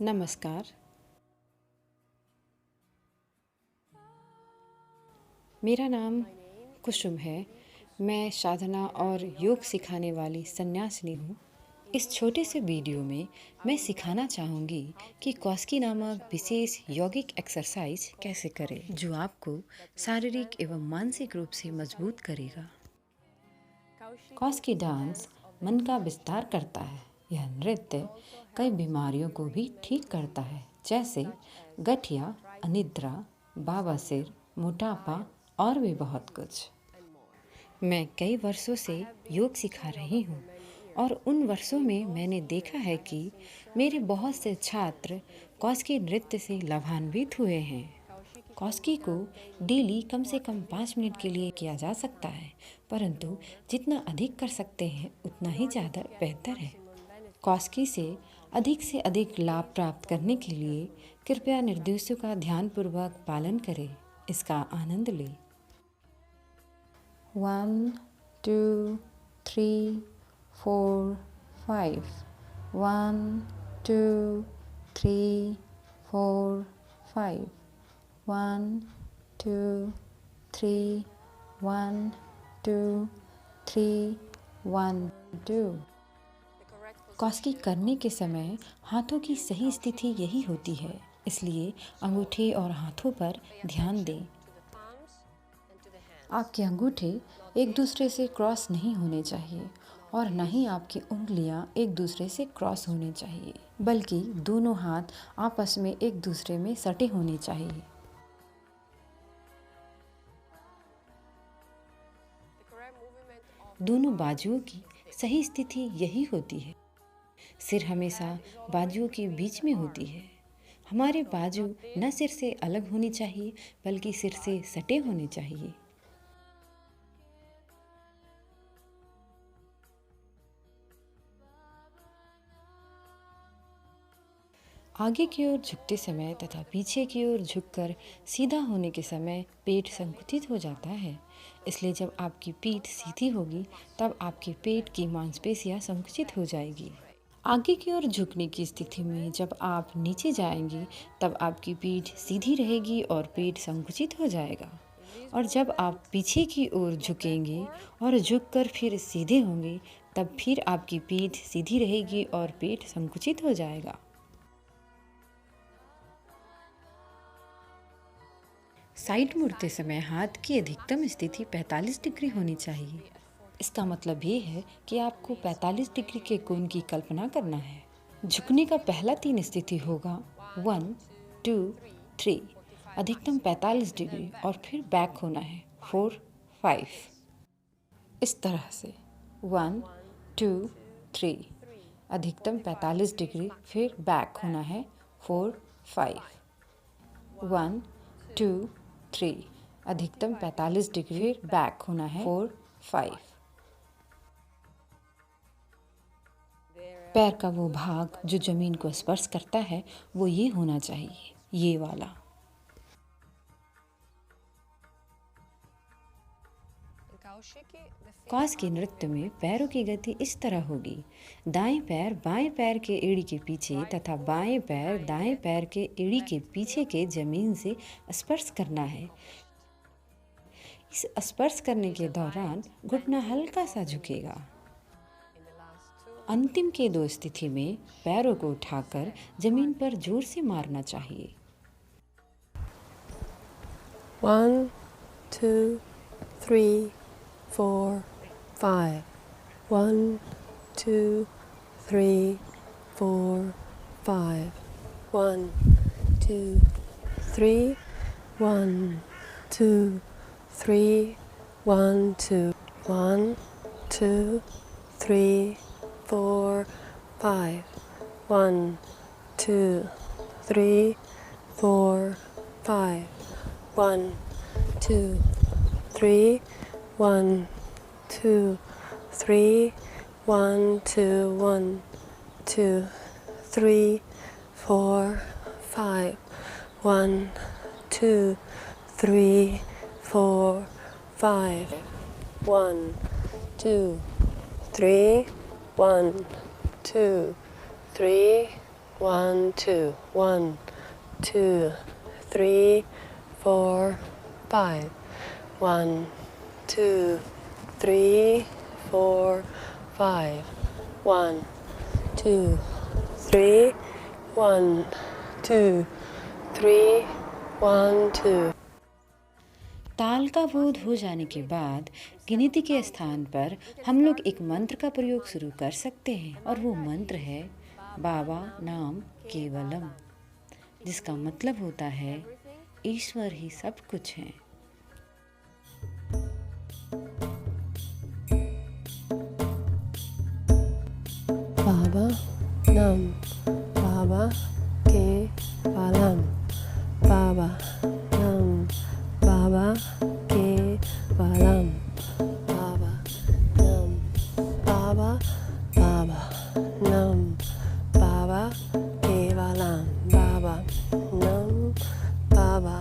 नमस्कार। मेरा नाम कुसुम है। मैं साधना और योग सिखाने वाली सन्यासिनी हूँ। इस छोटे से वीडियो में मैं सिखाना चाहूँगी कि कौस्की नामक विशेष यौगिक एक्सरसाइज कैसे करें, जो आपको शारीरिक एवं मानसिक रूप से मजबूत करेगा। कौस्की डांस मन का विस्तार करता है। यह नृत्य कई बीमारियों को भी ठीक करता है, जैसे गठिया, अनिद्रा, बवासीर, मोटापा और भी बहुत कुछ। मैं कई वर्षों से योग सिखा रही हूँ और उन वर्षों में मैंने देखा है कि मेरे बहुत से छात्र कौस्की नृत्य से लाभान्वित हुए हैं। कौस्की को डेली कम से कम 5 मिनट के लिए किया जा सकता है, परंतु जितना अधिक कर सकते हैं उतना ही ज़्यादा बेहतर है। कौस्की से अधिक लाभ प्राप्त करने के लिए कृपया निर्देशों का ध्यानपूर्वक पालन करें। इसका आनंद लें। 1 2 3 4 5 1 2 3 4 5 1 2 3 1 2 3 1 2। कौस्की करने के समय हाथों की सही स्थिति यही होती है, इसलिए अंगूठे और हाथों पर ध्यान दें। आपके अंगूठे एक दूसरे से क्रॉस नहीं होने चाहिए और न ही आपकी उंगलियां एक दूसरे से क्रॉस होने चाहिए, बल्कि दोनों हाथ आपस में एक दूसरे में सटे होने चाहिए। दोनों बाजुओं की सही स्थिति यही होती है। सिर हमेशा बाजुओं के बीच में होती है। हमारे बाजू न सिर से अलग होनी चाहिए, बल्कि सिर से सटे होने चाहिए। आगे की ओर झुकते समय तथा पीछे की ओर झुककर सीधा होने के समय पेट संकुचित हो जाता है। इसलिए जब आपकी पीठ सीधी होगी तब आपके पेट की मांसपेशियां संकुचित हो जाएगी। आगे की ओर झुकने की स्थिति में जब आप नीचे जाएंगे तब आपकी पीठ सीधी रहेगी और पेट संकुचित हो जाएगा। और जब आप पीछे की ओर झुकेंगे और झुककर फिर सीधे होंगे तब फिर आपकी पीठ सीधी रहेगी और पेट संकुचित हो जाएगा। साइड मुड़ते समय हाथ की अधिकतम स्थिति 45 डिग्री होनी चाहिए। इसका मतलब ये है कि आपको 45 डिग्री के कोण की कल्पना करना है। झुकने का पहला 3 स्थिति होगा 1 2 3, अधिकतम 45 डिग्री, और फिर बैक होना है 4 5। इस तरह से 1 2 3, अधिकतम 45 डिग्री, फिर बैक होना है 4 5। 1 2 3, अधिकतम 45 डिग्री, फिर बैक होना है 4 5। पैर का वो भाग जो जमीन को स्पर्श करता है वो ये होना चाहिए, ये वाला। कौस्की नृत्य में पैरों की गति इस तरह होगी। दाएं पैर बाएं पैर के एड़ी के पीछे तथा बाएं पैर दाएं पैर के एड़ी के पीछे के जमीन से स्पर्श करना है। इस स्पर्श करने के दौरान घुटना हल्का सा झुकेगा। अंतिम के 2 स्थिति में पैरों को उठाकर जमीन पर जोर से मारना चाहिए। 1 2 3 4 5 1 2 3 4 5 1 2 3 1 2 3 1 2 1 2 3 4 5 1 2 3 4 5 1 2 3 1 2 3 1 2 1 2 3 4 5 1 2 3 4 5 1 2 3 1 2 3 1, 2. 1, 2, 3, 4, 5. 1, 2, 3, 4, 5. 1, 2, 3. 1, 2, 3. 1, 2. ताल का बोध हो जाने के बाद गिनती के स्थान पर हम लोग एक मंत्र का प्रयोग शुरू कर सकते हैं और वो मंत्र है बाबा नाम केवलम, जिसका मतलब होता है ईश्वर ही सब कुछ है। Baba Nam Baba Kevalam Baba Nam Baba Kevalam Baba Nam Baba Baba Nam Baba Kevalam Baba Nam Baba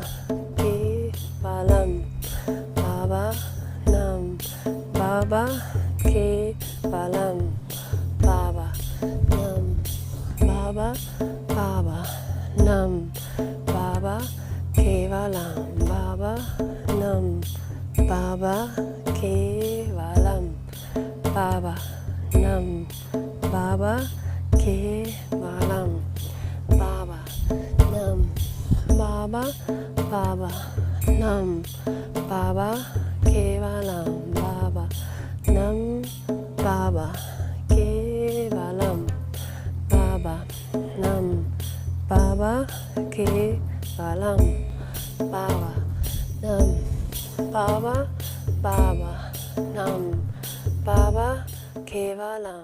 Kevalam Baba Nam Baba Kevalam Baba Nam Baba Baba Nam Baba Kevalam Baba Nam Baba Kevalam Baba Nam Baba Kevalam Baba Nam Baba Baba Nam Baba Kevalam Baba Nam Baba Kevalam Baba Nam Baba Kevalam Baba Nam Baba Baba Nam Baba Kevalam.